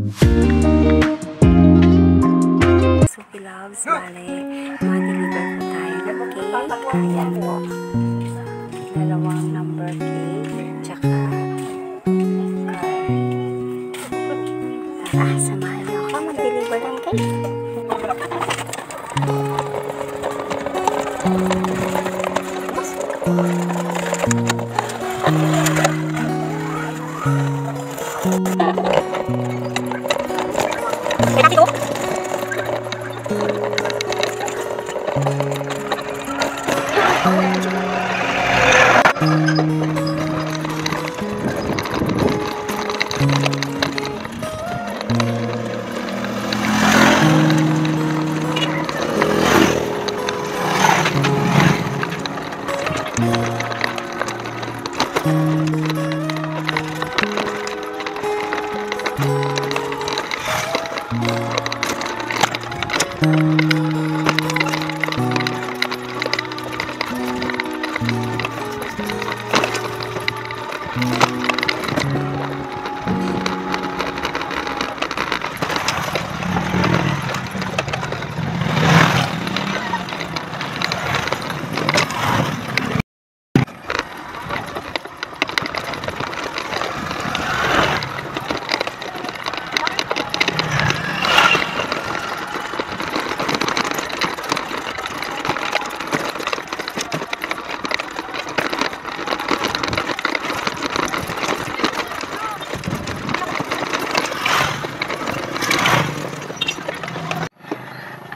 Sophie Loves, bale, matiligan po tayo ng cake. Ayan po. Dalawang number cake. Tsaka, samahan niyo ako mag-deliver ng cake.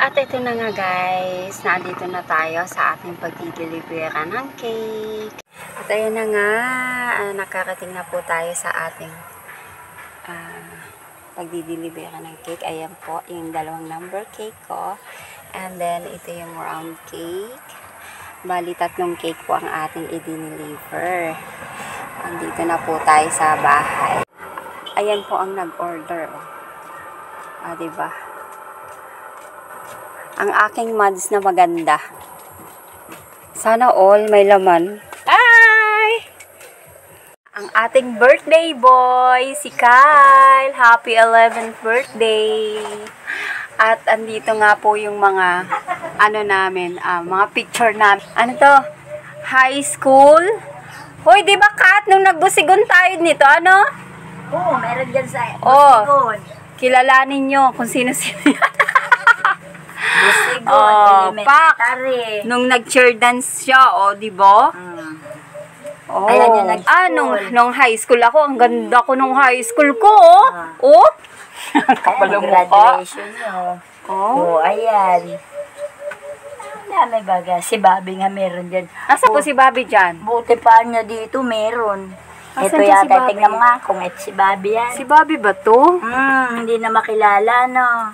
At ito na nga guys, nandito na tayo sa ating pagdideliveran ng cake. At ayan na nga, nakarating na po tayo sa ating pagdideliveran ng cake. Ayan po, yung dalawang number cake ko. And then, ito yung round cake. Bali, tatlong cake po ang ating i-deliver. Andito na po tayo sa bahay. Ayan po ang nag-order. Diba? Ang aking mads na maganda. Sana all may laman. Hi! Ang ating birthday boy, si Kyle. Happy 11th birthday. At andito nga po yung mga namin, mga picture namin. Ano to? High school? Hoy, di ba Kat, nung nagbusigon tayo nito, ano? Oo, meron dyan sa busigon. Kilalanin nyo kung sino-sino yan. Busigon, Pak! Nung nag-cheer dance siya, di ba? Oh. Ayan yung nag-school. Nung high school ako, ang ganda ko nung high school ko, Kapal mo graduation nyo. Oo, ayan. May baga. Si Bobby nga meron dyan. Asa po si Bobby dyan? Buti pa niya dito, meron. Ito Asan yata, si Bobby? tingnan mo nga kung ito si Bobby yan. Si Bobby ba to? Hindi na makilala, no?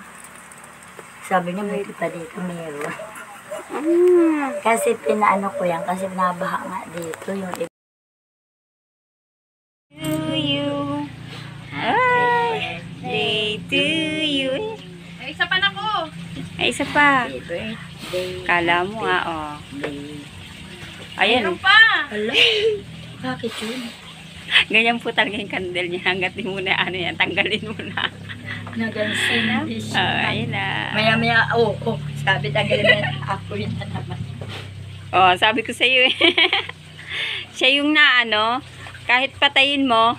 Sabi niya, buti pa dito meron. Kasi pinaano ko yan, kasi nabaha nga dito yung iba. To you. Birthday to you. Ay, isa pa na ko. Ay, isa pa. Happy birthday. Kala mo nga, Ayan. Meron pa. Hala, bakit yun? Ganyan po talaga yung candle niya. Hanggat di muna, yan, tanggalin muna. Nagansin na. Ayun na. Maya-maya, sabi tanggalin na ako yun na naman. Sabi ko sa'yo eh. Siya yung kahit patayin mo,